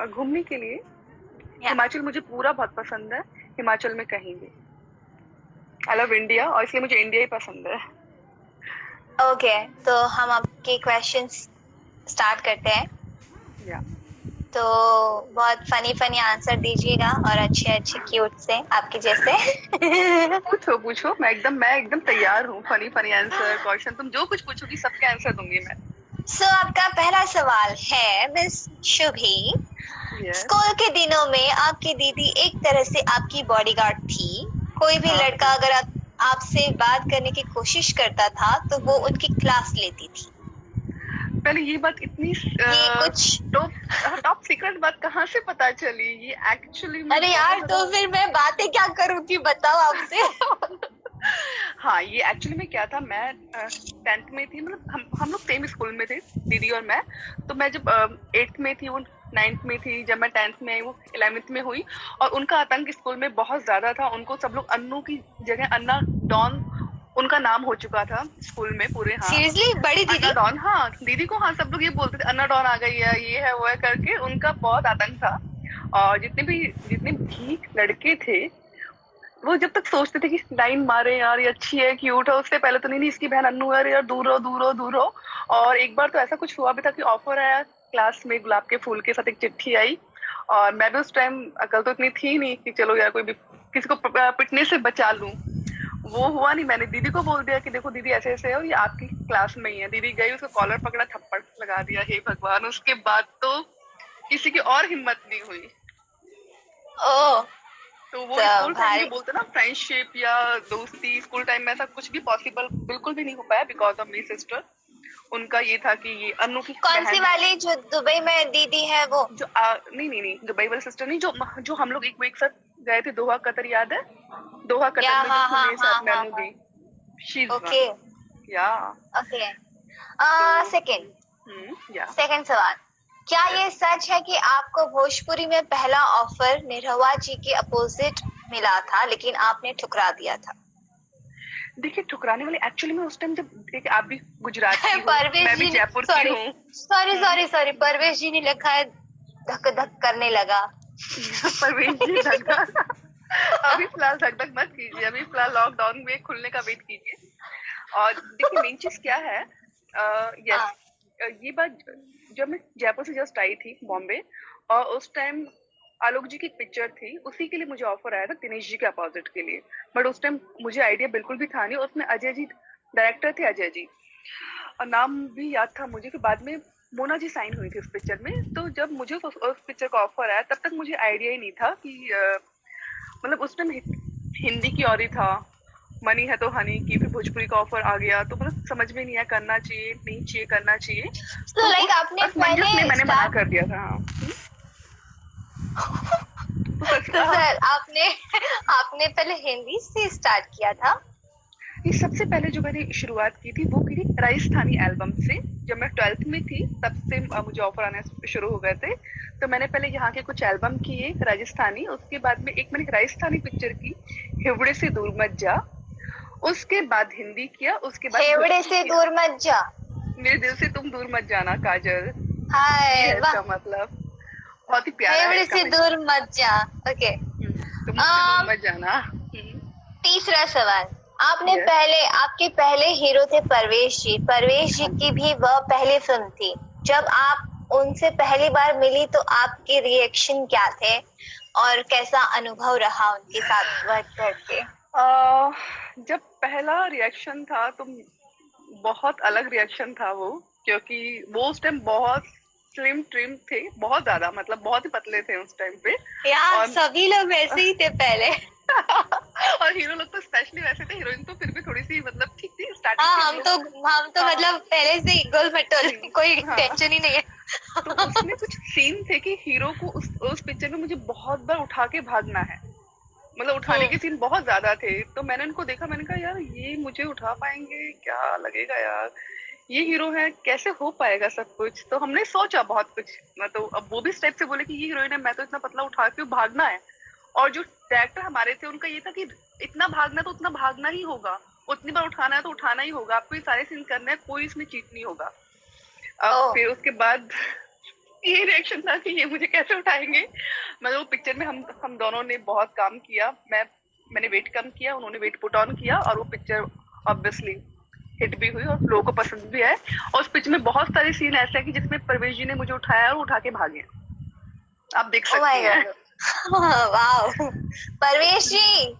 घूमने के लिए या हिमाचल मुझे पूरा बहुत पसंद है। हिमाचल में कहीं भी। आई लव इंडिया और इसलिए मुझे इंडिया ही पसंद है। ओके, तो हम आपके क्वेश्चंस स्टार्ट करते हैं। या तो बहुत फनी फनी आंसर दीजिएगा और अच्छे अच्छे क्यूट से आपके जैसे। पूछो पूछो, मैं एकदम तैयार हूँ। फनी फनी आंसर क्वेश्चन, तुम जो कुछ पूछोगी सबके आंसर दूंगी मैं। सो आपका पहला सवाल है मिस शुभी। यस। स्कूल के दिनों में आपकी दीदी एक तरह से आपकी बॉडीगार्ड थी। कोई भी हाँ, लड़का अगर आपसे बात करने की कोशिश करता था तो वो उनकी क्लास लेती थी। पहले ये बात इतनी ये कुछ टॉप टॉप सीक्रेट बात कहाँ से पता चली? ये एक्चुअली में अरे यार, बहुत तो फिर मैं बातें क्या करूँ थी, बताओ आपसे। हाँ, ये एक्चुअली में क्या था, मैं 10th में थी। मतलब हम लोग सेम स्कूल में थे, दीदी और मैं। तो मैं जब 8th में थी, वो 9th में थी। जब मैं 10th में आई, वो 11th में हुई। और उनका आतंक स्कूल में बहुत ज्यादा था। उनको सब लोग अन्नू की जगह अन्ना डॉन, उनका नाम हो चुका था स्कूल में पूरे। हाँ, सीरियसली, बड़ी अन्ना दीदी? डॉन। हाँ, दीदी को हाँ सब लोग ये बोलते थे, अन्ना डॉन आ गई है, ये है वो है करके। उनका बहुत आतंक था। और जितने भी लड़के थे, वो जब तक सोचते थे कि लाइन मारे यार, ये अच्छी है, क्यूट है, उससे पहले तो नहीं नहीं इसकी बहन अन्नू है यार, दूर रहो दूर रहो दूर रहो। और एक बार तो ऐसा कुछ हुआ भी था कि ऑफर आया क्लास में, गुलाब के फूल के साथ एक चिट्ठी आई। और मैं भी उस टाइम, अकल तो इतनी थी नहीं कि चलो यार कोई भी किसी को पिटने से बचा लूं। वो हुआ नहीं। मैंने दीदी को बोल दिया कि देखो दीदी ऐसे ऐसे है और ये आपकी क्लास में ही है। दीदी गई, उसको कॉलर पकड़ा, थप्पड़ लगा दिया। हे भगवान, उसके बाद तो किसी की और हिम्मत नहीं हुई। ओ, तो वो तो स्कूल टाइम जो भारी। बोलते हैं ना, फ्रेंडशिप या दोस्ती, स्कूल टाइम में ऐसा कुछ भी पॉसिबल बिल्कुल भी नहीं हो पाया बिकॉज ऑफ मेरी सिस्टर। उनका ये था कि ये अनु की कौन सी बहन है। वाली जो दुबई में दीदी है वो? जो नहीं नहीं नहीं, दुबई वाली सिस्टर नहीं, जो जो हम लोग एक साथ गए थे दोहा कतर, याद है? दोहा या कतर में जो हाँ थी हाँ मेरे हाँ साथ में हाँ अनु हाँ। भी। She is okay. वन। या ओके। तो सेकंड या सेकंड सवाल। क्या ये सच है कि आपको भोजपुरी में पहला ऑफर निरहुआ जी के अपोजिट मिला था लेकिन आपने ठुकरा दिया था? देखिए, ठुकराने वाले एक्चुअली में उस टाइम जब, देखिए आप भी गुजरात की हो, परवेश मैं भी जी ने, जयपुर की सॉरी हूँ। सॉरी सॉरी सॉरी, परवेश जी ने लिखा है धक धक करने लगा। परवीन जी धक्का। अभी फिलहाल धक धक मत कीजिए, अभी फिलहाल लॉकडाउन में खुलने का वेट कीजिए। और देखिए मेन चीज क्या है, यस, हाँ। ये बात, जब मैं जयपुर से जस्ट आई थी बॉम्बे, और उस टाइम आलोक जी की एक पिक्चर थी, उसी के लिए मुझे ऑफर आया था दिनेश जी के अपोजिट के लिए। बट उस टाइम मुझे आइडिया बिल्कुल भी था नहीं। उसमें अजय जी डायरेक्टर थे, अजय जी, और नाम भी याद था मुझे। फिर बाद में मोना जी साइन हुई थी उस पिक्चर में। तो जब मुझे उस पिक्चर का ऑफर आया, तब तक मुझे आइडिया ही नहीं था कि मतलब उस टाइम हिंदी की और ही था, मनी है तो हनी की। फिर भोजपुरी का ऑफर आ गया, तो मतलब समझ में नहीं आया करना चाहिए नहीं चाहिए, करना चाहिए। तो तो लाइक उस आपने असमंजस में पहले मैंने मना स्टार्ट कर दिया था। हाँ। तो सच तो सर आपने आपने पहले हिंदी से स्टार्ट किया था? ये सबसे पहले जो मैंने शुरुआत की थी वो की थी राजस्थानी एल्बम से। जब मैं 12th में थी तब से मुझे ऑफर आने शुरू हो गए थे। तो मैंने पहले यहाँ के कुछ एल्बम किए राजस्थानी, उसके बाद में एक मैंने राजस्थानी पिक्चर की, हिवड़े से दूर मत जा। उसके बाद हिंदी किया, उसके बाद हेवड़े भोजपुरी से किया। दूर मत जा। मेरे दिल से तुम दूर मत जाना, काजल। ये हाय है वाह। इसका मतलब। बहुत ही प्यारा है हेवड़े इसका से दूर मत जा। ओके। तुम मुझसे दूर मत जाना। तीसरा सवाल। आपने यस। पहले, आपके पहले हीरो थे परवेश जी। परवेश जी हाँ की जी। भी वह पहली फिल्म थी। जब आप उनसे पहली बार मिली तो आपके रिएक्शन क्या थे और कैसा अनुभव रहा उनके साथ वर्क करके? आ, जब पहला रिएक्शन था तो बहुत अलग रिएक्शन था वो, क्योंकि वो उस टाइम बहुत स्लिम ट्रिम थे, बहुत ज्यादा, मतलब बहुत ही पतले थे उस टाइम पे। यार और सभी लोग वैसे ही थे पहले। और हीरो लोग तो स्पेशली वैसे थे। हीरोइन तो फिर भी थोड़ी सी मतलब ठीक थी स्टार्टिंग हाँ, से, हम हम लोग। तो हम तो हाँ। मतलब पहले से ही गोल मटोल, कोई हाँ, टेंशन ही नहीं है। तो उसमें कुछ सीन थे कि हीरो को उस पिक्चर में मुझे बहुत बार उठा के भागना है। मतलब उठाने के सीन बहुत ज्यादा थे। तो मैंने उनको देखा, मैंने कहा यार ये मुझे उठा पाएंगे क्या, लगेगा यार ये हीरो है, कैसे हो पाएगा सब कुछ। तो हमने सोचा बहुत कुछ। मतलब अब वो भी स्टेप से बोले कि ये हीरोइन है, मैं तो इतना पतला उठा के भागना है। और जो डायरेक्टर हमारे थे उनका ये था कि इतना भागना तो उतना भागना ही होगा, उतनी बार उठाना है तो उठाना ही होगा, आपको ये सारे सीन करने हैं, कोई इसमें चीट नहीं होगा। अब ओ, फिर उसके बाद ये रिएक्शन था कि ये मुझे कैसे उठाएंगे। मतलब वो पिक्चर में हम दोनों ने बहुत काम किया। मैंने वेट कम किया, उन्होंने वेट पुट ऑन किया, और वो पिक्चर ऑब्वियसली हिट भी हुई और लोगों को पसंद भी आए। और उस पिक्चर में बहुत सारे सीन ऐसे हैं कि जिसमें परवेश जी ने मुझे उठाया और उठा के भागे। आप देख Oh my सकती हैं। God. वाओ, परवेश जी,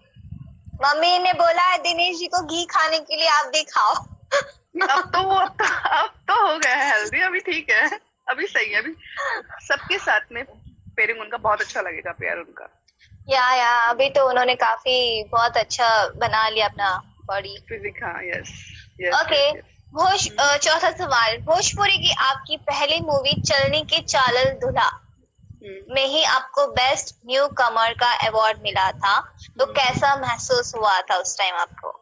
मम्मी ने बोला है दिनेश जी को घी खाने के लिए, आप भी खाओ। अब तो हो गया है हेल्दी, अभी ठीक है, अभी सही है। अभी सबके साथ में पेयरिंग उनका बहुत अच्छा लगेगा, प्यार उनका। या अभी तो उन्होंने काफी बहुत अच्छा बना लिया अपना बॉडी। फिजिक, हाँ, यस यस। ओके, चौथा सवाल, भोजपुरी की आपकी पहली मूवी चलनी के चालल दूल्हा में ही आपको बेस्ट न्यू कमर का अवार्ड मिला था, तो कैसा महसूस हुआ था उस टाइम आपको?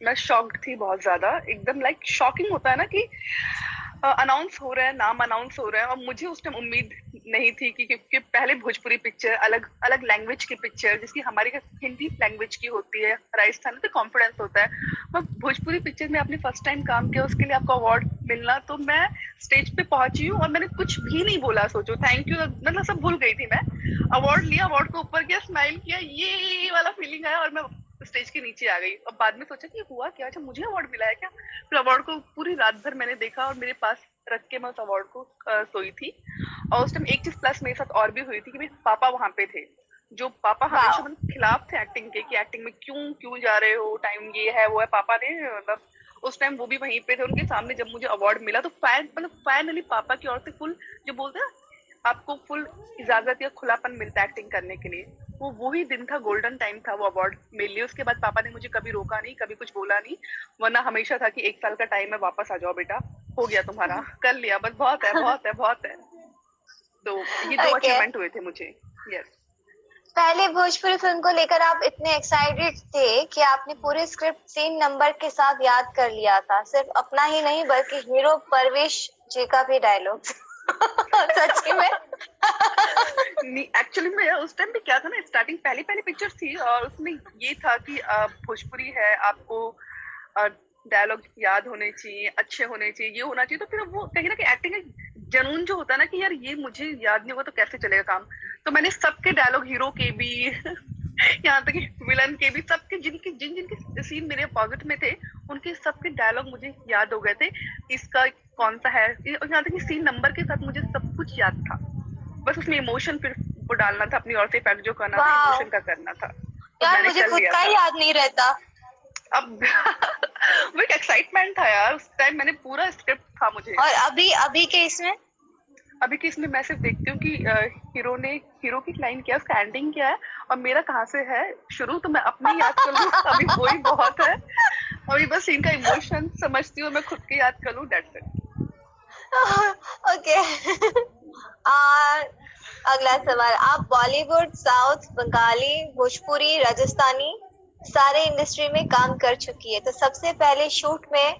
मैं शॉक्ड थी बहुत ज्यादा, एकदम लाइक शॉकिंग होता है ना कि अनाउंस हो रहा है, नाम अनाउंस हो रहा है। और मुझे उस टाइम उम्मीद नहीं थी कि क्योंकि पहले भोजपुरी पिक्चर अलग अलग लैंग्वेज की पिक्चर, जिसकी हमारी हिंदी लैंग्वेज की होती है, राजस्थान में तो कॉन्फिडेंस होता है। मैं भोजपुरी पिक्चर में अपने फर्स्ट टाइम काम किया, उसके लिए आपको अवार्ड मिलना, तो मैं स्टेज पे पहुंची हूँ और मैंने कुछ भी नहीं बोला। सोचो थैंक यू, मतलब सब भूल गई थी मैं। अवार्ड लिया, अवार्ड को ऊपर किया, स्माइल किया, ये वाला फीलिंग आया, और मैं स्टेज के नीचे आ गई। और बाद में सोचा कि हुआ क्या, अच्छा मुझे अवार्ड मिला है क्या। फिर अवार्ड को पूरी रात भर मैंने देखा और मेरे पास रख के मैं उस अवार्ड को सोई थी। और उस टाइम एक चीज प्लस मेरे साथ और भी हुई थी कि मेरे पापा वहां पे थे, जो पापा हमेशा मतलब खिलाफ थे एक्टिंग के, कि एक्टिंग में क्यों जा रहे हो, टाइम ये है वो है। पापा ने मतलब उस टाइम वो भी वहीं पे थे, उनके सामने जब मुझे अवार्ड मिला तो फाइनली पापा की ओर से फुल, जो बोलते हैं आपको फुल इजाजत या खुलापन मिलता है एक्टिंग करने के लिए, वो वही दिन था, गोल्डन टाइम था वो अवार्ड मिल लिया। उसके बाद पापा ने मुझे कभी रोका नहीं, कभी कुछ बोला नहीं, वरना हमेशा था कि 1 साल का टाइम है, वापस आ जाओ बेटा, हो गया तुम्हारा, कर लिया, बस बहुत है बहुत है बहुत है। तो ये दो अचीवमेंट हुए थे मुझे। यस। पहले भोजपुरी फिल्म को लेकर आप इतने एक्साइटेड थे कि आपने पूरे स्क्रिप्ट 3 नंबर के साथ याद कर लिया था, सिर्फ अपना ही नहीं बल्कि हीरो परवेश जी का भी डायलॉग। सच्ची में? एक्चुअली में उस टाइम भी क्या था ना, स्टार्टिंग पहली पिक्चर थी और उसमें ये था कि भोजपुरी है, आपको डायलॉग याद होने चाहिए, अच्छे होने चाहिए, ये होना चाहिए। तो फिर वो कहीं ना कहीं एक्टिंग का जनून जो होता है ना कि यार ये मुझे याद नहीं होगा तो कैसे चलेगा काम। तो मैंने सबके डायलॉग, हीरो के भी यहाँ तक कि विलन के भी, सबके जिनके सीन मेरे अपोजिट में थे उनके सबके डायलॉग मुझे याद हो गए थे, इसका कौन सा है, यहाँ तक कि सीन नंबर के साथ मुझे सब कुछ याद था। बस उसमें इमोशन फिर वो डालना था, अपनी ओर से इफेक्ट जो करना था, इमोशन का करना था। तो यार मुझे खुद का ही याद नहीं रहता। अब वो एक एक्साइटमेंट था यार, उस टाइम मैंने पूरा स्क्रिप्ट था मुझे। और अभी के इसमें मैं सिर्फ देखती हूँ कि हीरो की लाइन क्या है, उसका एंडिंग क्या है और मेरा कहाँ से है शुरू, तो मैं अपनी याद कर लूँ अभी वही बहुत है। अभी बस सीन का इमोशन समझती हूँ, मैं खुद की याद कर लूँ, दैट्स इट। ओके। अगला सवाल, आप बॉलीवुड, साउथ, बंगाली, भोजपुरी, राजस्थानी सारे इंडस्ट्री में काम कर चुकी है, तो सबसे पहले शूट में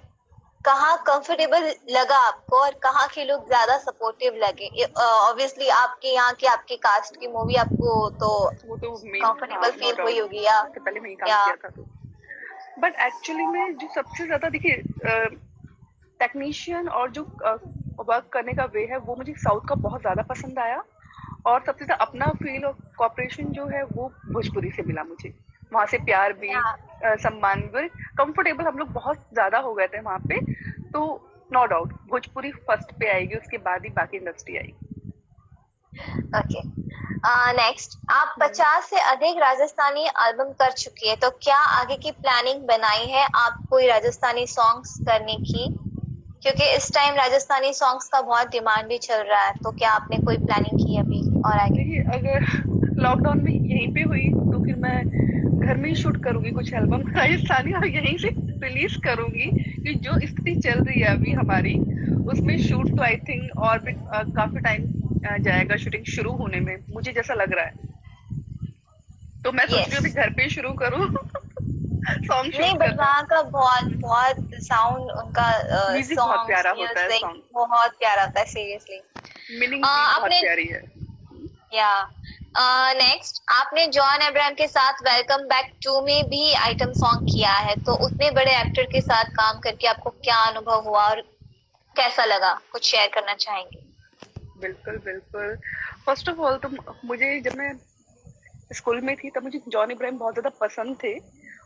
कहाँ कंफर्टेबल लगा आपको और कहाँ के लोग ज्यादा सपोर्टिव लगे? ऑब्वियसली आपके यहाँ की आपकी कास्ट की मूवी आपको तो कंफर्टेबल फील हुई होगी या पहले मैं ही काम किया था तो। बट एक्चुअली में जो सबसे ज्यादा देखिए टेक्नीशियन और जो वर्क करने का वे है वो मुझे साउथ का बहुत ज्यादा पसंद आया, और सबसे ज्यादा अपना फील और कॉपरेशन जो है वो भोजपुरी से मिला मुझे। वहां से प्यार भी, सम्मान भी, कंफर्टेबल हम लोग बहुत ज्यादा हो गए थे वहां पे। तो नो डाउट भोजपुरी फर्स्ट पे आएगी, उसके बाद ही बाकी इंडस्ट्री आएगी। ओके, नेक्स्ट, आप 50 से अधिक राजस्थानी एल्बम कर चुकी है, तो क्या आगे की प्लानिंग बनाई है आप कोई राजस्थानी सॉन्ग्स करने की? क्योंकि इस टाइम राजस्थानी सॉन्ग्स का बहुत डिमांड भी चल रहा है, तो क्या आपने कोई प्लानिंग की अभी और आगे? देखिए अगर लॉकडाउन में यहीं पे हुई तो फिर मैं घर में ही शूट करूंगी कुछ एल्बम राजस्थानी और यहीं से रिलीज करूंगी, कि जो स्थिति चल रही है अभी हमारी उसमें शूट तो आई थिंक और भी काफी टाइम जाएगा शूटिंग शुरू होने में, मुझे जैसा लग रहा है। तो मैं सोच रही हूँ अभी घर पे शुरू करूँ सॉन्ग नहीं, बट वहाँ का बहुत साउंड, उनका म्यूजिक बहुत प्यारा होता है, सॉन्ग बहुत प्यारा होता है, सीरियसली मीनिंग बहुत प्यारी है। या नेक्स्ट, आपने जॉन अब्राहम के साथ वेलकम बैक टू में भी आइटम सॉन्ग किया है, तो उतने बड़े एक्टर के साथ काम करके आपको क्या अनुभव हुआ और कैसा लगा, कुछ शेयर करना चाहेंगे? बिल्कुल बिल्कुल। फर्स्ट ऑफ ऑल तो मुझे जब मैं स्कूल में थी तब मुझे जॉन इब्राहिम बहुत ज्यादा पसंद थे,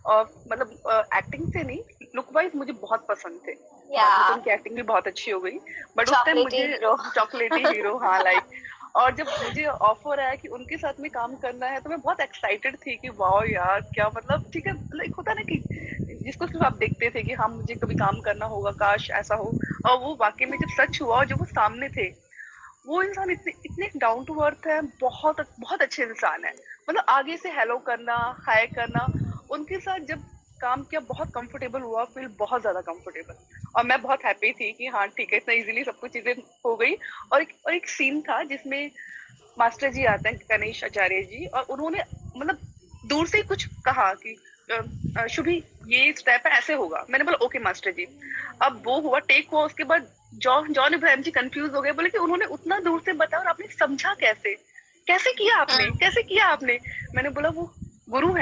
और मतलब एक्टिंग से नहीं, लुक वाइज मुझे बहुत पसंद थे। या बाद में तो उनकी एक्टिंग भी बहुत अच्छी हो गई, बट उस टाइम चॉकलेटी मुझे हीरो। चॉकलेटी हीरो, हाँ लाइक। और जब मुझे ऑफर आया कि उनके साथ में काम करना है तो मैं बहुत एक्साइटेड थी कि वाह यार क्या, मतलब ठीक है, लाइक होता है ना कि जिसको सिर्फ आप देखते थे कि हाँ मुझे कभी काम करना होगा, काश ऐसा हो। और वो वाकई में जब सच हुआ और जो वो सामने थे, वो इंसान इतने इतने डाउन टू अर्थ है, बहुत बहुत अच्छे इंसान है। मतलब आगे से हेलो करना, हाय करना, उनके साथ जब काम किया बहुत कंफर्टेबल हुआ, फील बहुत ज्यादा कंफर्टेबल। और मैं बहुत हैप्पी थी कि हाँ ठीक है, इतना इजीली सब कुछ चीजें हो गई। और एक सीन था जिसमें मास्टर जी आते हैं, गणेश आचार्य जी, और उन्होंने मतलब दूर से ही कुछ कहा कि शुभी ये स्टेप है, ऐसे होगा। मैंने बोला ओके मास्टर जी। अब वो हुआ, टेक हुआ, उसके बाद जॉन जॉन इब्राहिम जी कंफ्यूज हो गए, बोले कि उन्होंने उतना दूर से बताया और आपने समझा कैसे, कैसे किया आपने, हम्म। कैसे किया आपने। मैंने बोला वो गुरु है